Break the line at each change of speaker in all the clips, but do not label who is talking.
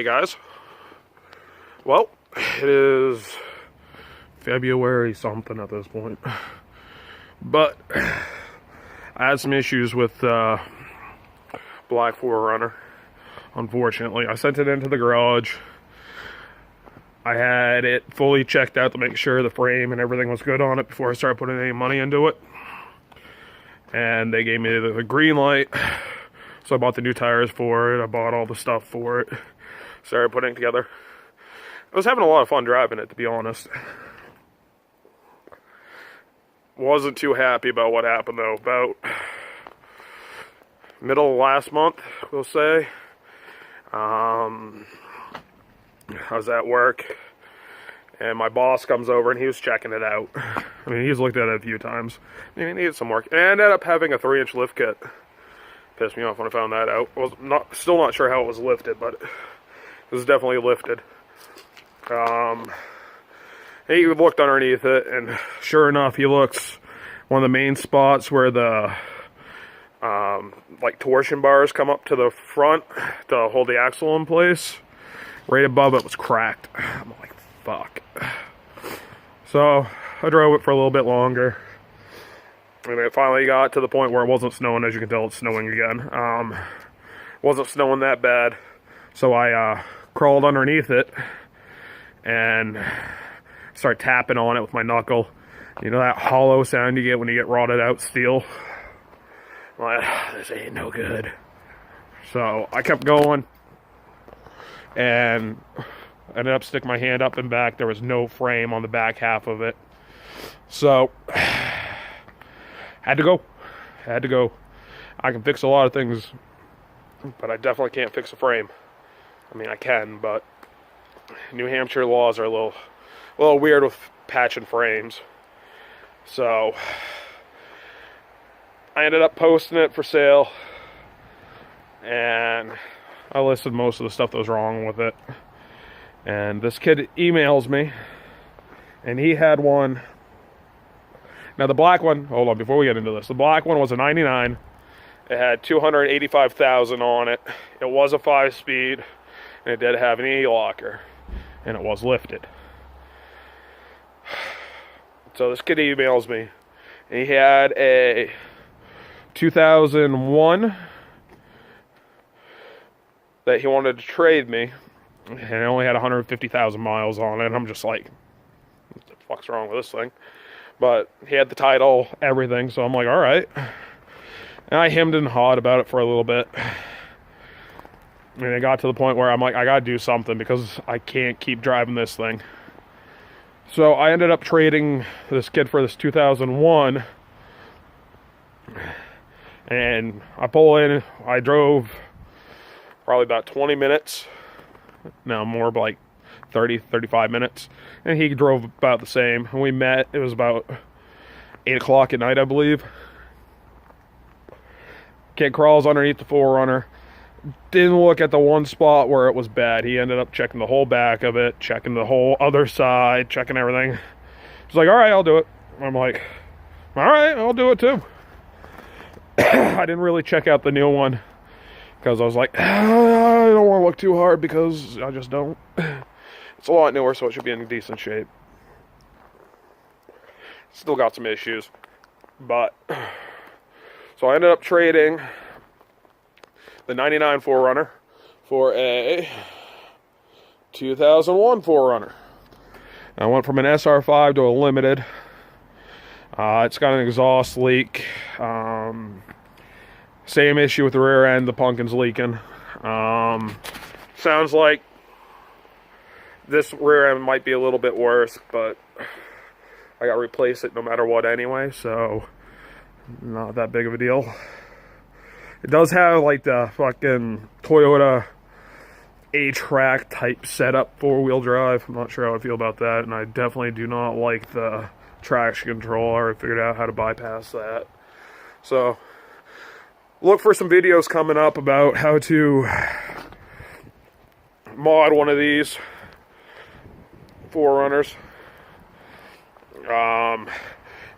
Hey guys, well, it is February something at this point, but I had some issues with black 4runner. Unfortunately, I sent it into the garage. I had it fully checked out to make sure the frame and everything was good on it before I started putting any money into it, and they gave me the green light. So I bought the new tires for it. I bought all the stuff for it. Started putting it together. I was having a lot of fun driving it, to be honest. Wasn't too happy about what happened though. About middle of last month, we'll say. I was at work, and my boss comes over and he was checking it out. I mean, he's looked at it a few times. I mean, it needed some work. And I ended up having a 3-inch lift kit. Pissed me off when I found that out. Still not sure how it was lifted, but it was definitely lifted. He looked underneath it, and sure enough, he looks one of the main spots where the like torsion bars come up to the front to hold the axle in place. Right above it was cracked. I'm like, fuck. So I drove it for a little bit longer. And it finally got to the point where it wasn't snowing. As you can tell, it's snowing again. Wasn't snowing that bad. So I crawled underneath it and started tapping on it with my knuckle. You know that hollow sound you get when you get rotted out steel? I'm like, this ain't no good. So I kept going and ended up sticking my hand up and back. There was no frame on the back half of it. So had to go. I can fix a lot of things, but I definitely can't fix a frame. I mean, I can, but New Hampshire laws are a little weird with patching frames. So I ended up posting it for sale, and I listed most of the stuff that was wrong with it. And this kid emails me, and he had one. Now the black one, hold on, before we get into this, the black one was a 99. It had 285,000 on it. It was a 5-speed, and it did have an e-locker, and it was lifted. So this kid emails me, and he had a 2001 that he wanted to trade me, and it only had 150,000 miles on it, and I'm just like, what the fuck's wrong with this thing? But he had the title, everything, so I'm like, all right. And I hemmed and hawed about it for a little bit. And it got to the point where I'm like, I gotta do something because I can't keep driving this thing. So I ended up trading this kid for this 2001. And I pull in, I drove probably about 20 minutes. No, more like 30, 35 minutes. And he drove about the same. And we met, it was about 8 o'clock at night, I believe. Kid crawls underneath the 4runner. Didn't look at the one spot where it was bad. He ended up checking the whole back of it, checking the whole other side, checking everything. He's like, all right, I'll do it. I'm like, all right, I'll do it too. I didn't really check out the new one because I was like, I don't want to look too hard because I just don't. It's a lot newer, so it should be in decent shape. Still got some issues. But, so I ended up trading the 99 4runner for a 2001 4runner. I went from an SR5 to a limited. It's got an exhaust leak. Same issue with the rear end, the pumpkin's leaking. Sounds like this rear end might be a little bit worse, but I got to replace it no matter what anyway, so not that big of a deal. It does have like the fucking Toyota A-Track type setup, 4-wheel drive. I'm not sure how I feel about that, and I definitely do not like the traction control. I already figured out how to bypass that. So look for some videos coming up about how to mod one of these 4runners.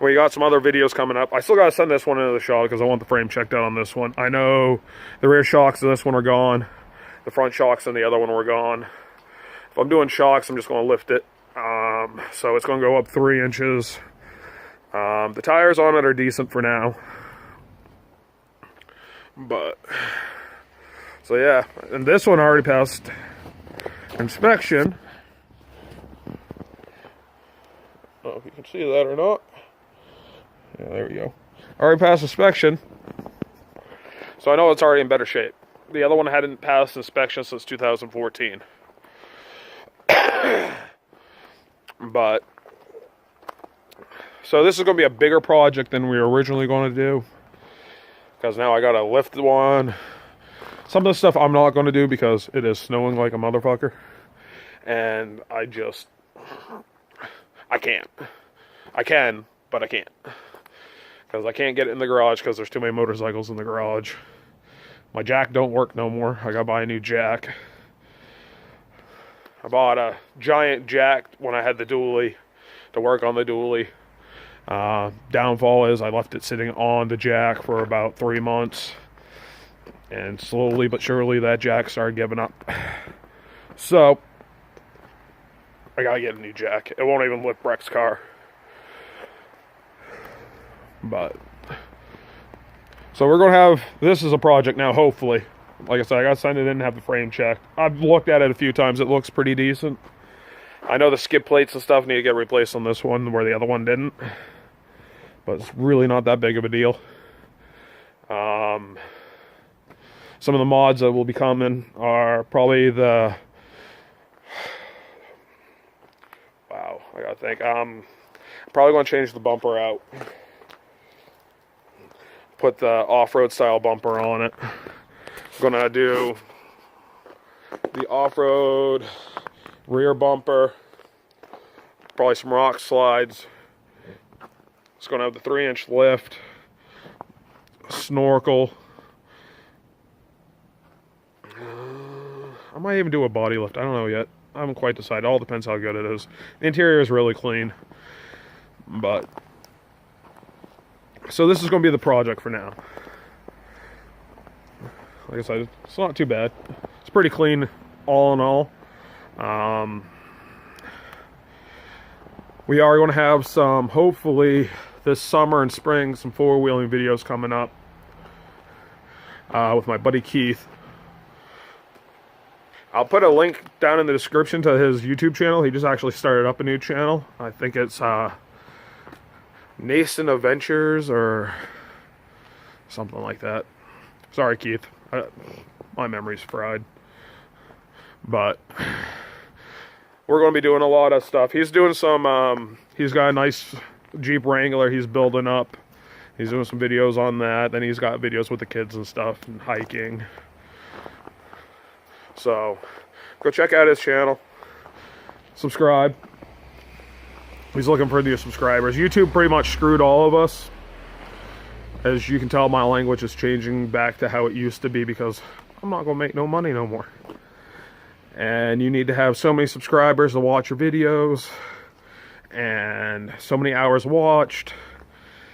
We got some other videos coming up. I still got to send this one into the shop because I want the frame checked out on this one. I know the rear shocks of this one are gone. The front shocks and the other one were gone. If I'm doing shocks, I'm just going to lift it. So it's going to go up 3 inches. The tires on it are decent for now. But, so yeah. And this one already passed inspection. I don't know if you can see that or not. Yeah, there we go. Already passed inspection. So I know it's already in better shape. The other one hadn't passed inspection since 2014. But, so this is going to be a bigger project than we were originally going to do. Because now I got to lift one. Some of the stuff I'm not going to do because it is snowing like a motherfucker. And I can't. I can, but I can't. Because I can't get it in the garage because there's too many motorcycles in the garage. My jack don't work no more. I gotta buy a new jack. I bought a giant jack when I had the dually to work on the dually. Downfall is I left it sitting on the jack for about 3 months. And slowly but surely that jack started giving up. So, I gotta get a new jack. It won't even lift Breck's car. But, so we're gonna have, this is a project now, hopefully. Like I said, I gotta send it in and have the frame checked. I've looked at it a few times, it looks pretty decent. I know the skid plates and stuff need to get replaced on this one where the other one didn't. But it's really not that big of a deal. Some of the mods that will be coming are probably the, wow, I gotta think. Probably gonna change the bumper out. Put the off-road style bumper on it. Gonna do the off-road rear bumper, probably some rock slides. It's gonna have the 3-inch lift, snorkel. I might even do a body lift. I don't know yet. I haven't quite decided. It all depends how good it is. The interior is really clean, but so this is going to be the project for now. Like I said, it's not too bad. It's pretty clean, all in all. We are going to have some, hopefully, this summer and spring, some four-wheeling videos coming up with my buddy Keith. I'll put a link down in the description to his YouTube channel. He just actually started up a new channel. I think it's Nascent Adventures or something like that. Sorry, Keith. My memory's fried. But we're going to be doing a lot of stuff. He's doing some, he's got a nice Jeep Wrangler he's building up. He's doing some videos on that. Then he's got videos with the kids and stuff and hiking. So, go check out his channel. Subscribe. He's looking for new subscribers. YouTube pretty much screwed all of us. As you can tell, my language is changing back to how it used to be because I'm not going to make no money no more. And you need to have so many subscribers to watch your videos. And so many hours watched.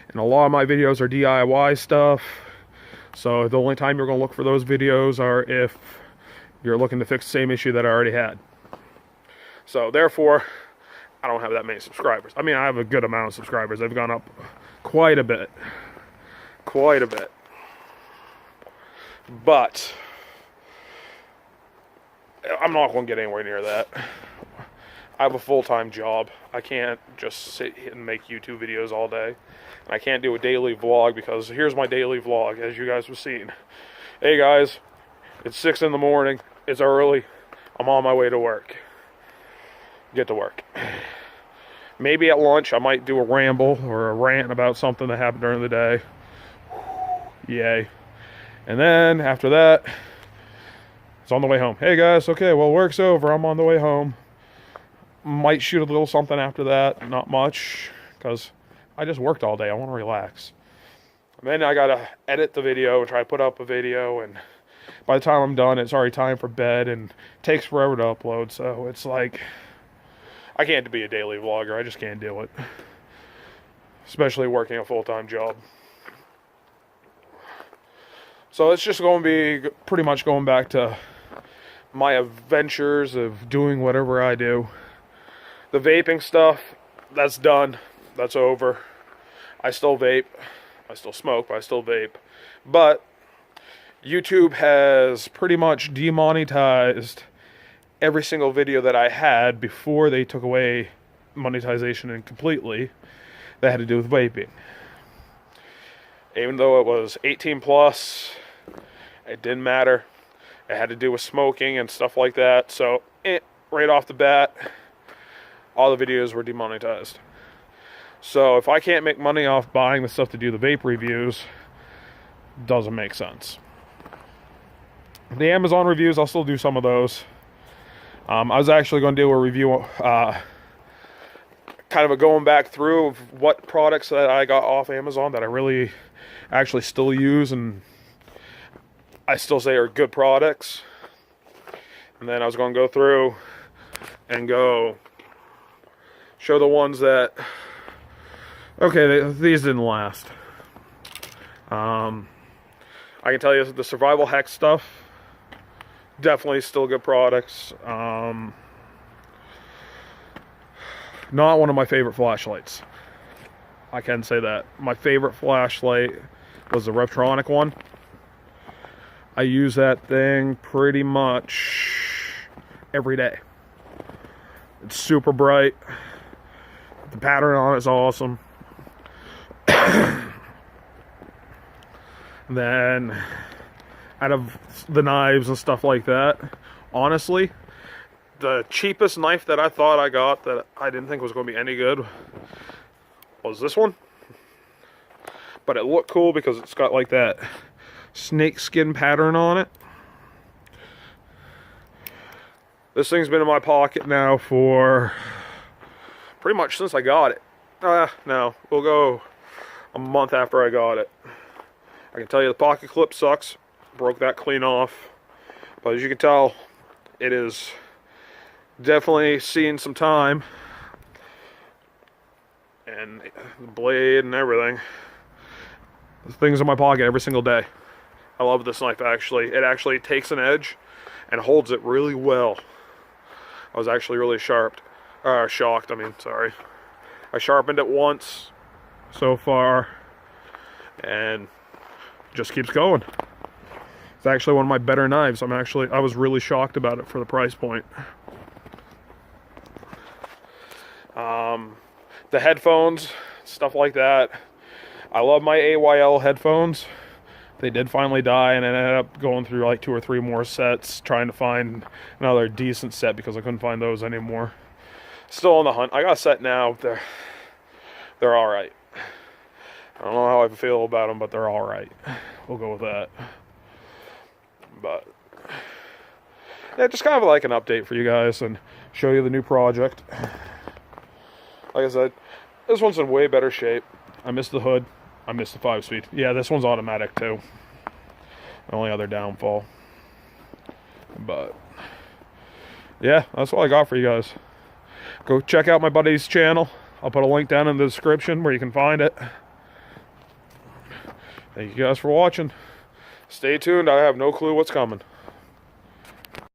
And a lot of my videos are DIY stuff. So the only time you're going to look for those videos are if you're looking to fix the same issue that I already had. So therefore, I don't have that many subscribers. I mean, I have a good amount of subscribers. They've gone up quite a bit. Quite a bit. But I'm not going to get anywhere near that. I have a full-time job. I can't just sit and make YouTube videos all day. And I can't do a daily vlog because here's my daily vlog, as you guys have seen. Hey guys, it's 6 in the morning. It's early. I'm on my way to work. Get to work. Maybe at lunch I might do a ramble or a rant about something that happened during the day. Yay. And then after that, it's on the way home. Hey guys, okay, well, work's over. I'm on the way home. Might shoot a little something after that. Not much, because I just worked all day. I want to relax. And then I got to edit the video and try to put up a video, and by the time I'm done, it's already time for bed, and it takes forever to upload, so it's like, I can't be a daily vlogger. I just can't do it. Especially working a full-time job. So it's just going to be pretty much going back to my adventures of doing whatever I do. The vaping stuff, that's done. That's over. I still vape. I still smoke, but I still vape. But YouTube has pretty much demonetized every single video that I had before they took away monetization completely that had to do with vaping. Even though it was 18 plus, it didn't matter. It had to do with smoking and stuff like that. So, right off the bat, all the videos were demonetized. So, if I can't make money off buying the stuff to do the vape reviews, doesn't make sense. The Amazon reviews, I'll still do some of those. I was actually going to do a review, kind of a going back through of what products that I got off Amazon that I really actually still use and I still say are good products. And then I was going to go through and go show the ones that, okay, these didn't last. I can tell you the Survival Hex stuff, definitely still good products. Not one of my favorite flashlights. I can say that. My favorite flashlight was the Reptronic one. I use that thing pretty much every day. It's super bright. The pattern on it is awesome. Then, out of the knives and stuff like that, honestly, the cheapest knife that I thought I got that I didn't think was going to be any good was this one. But it looked cool because it's got like that snake skin pattern on it. This thing's been in my pocket now for pretty much since I got it. No, we'll go a month after I got it. I can tell you the pocket clip sucks. Broke that clean off. But as you can tell, it is definitely seeing some time. And the blade and everything. The thing's in my pocket every single day. I love this knife actually. It actually takes an edge and holds it really well. I was actually really shocked. I sharpened it once so far and just keeps going. It's actually one of my better knives. I was really shocked about it for the price point. The headphones, stuff like that. I love my AYL headphones. They did finally die, and I ended up going through like 2 or 3 more sets trying to find another decent set because I couldn't find those anymore. Still on the hunt. I got a set now. They're all right. I don't know how I feel about them, but they're all right. We'll go with that. But yeah, just kind of like an update for you guys and show you the new project. Like I said, this one's in way better shape. I missed the hood. I missed the 5-speed. Yeah, this one's automatic too. The only other downfall. But yeah, that's all I got for you guys. Go check out my buddy's channel. I'll put a link down in the description where you can find it. Thank you guys for watching. Stay tuned. I have no clue what's coming.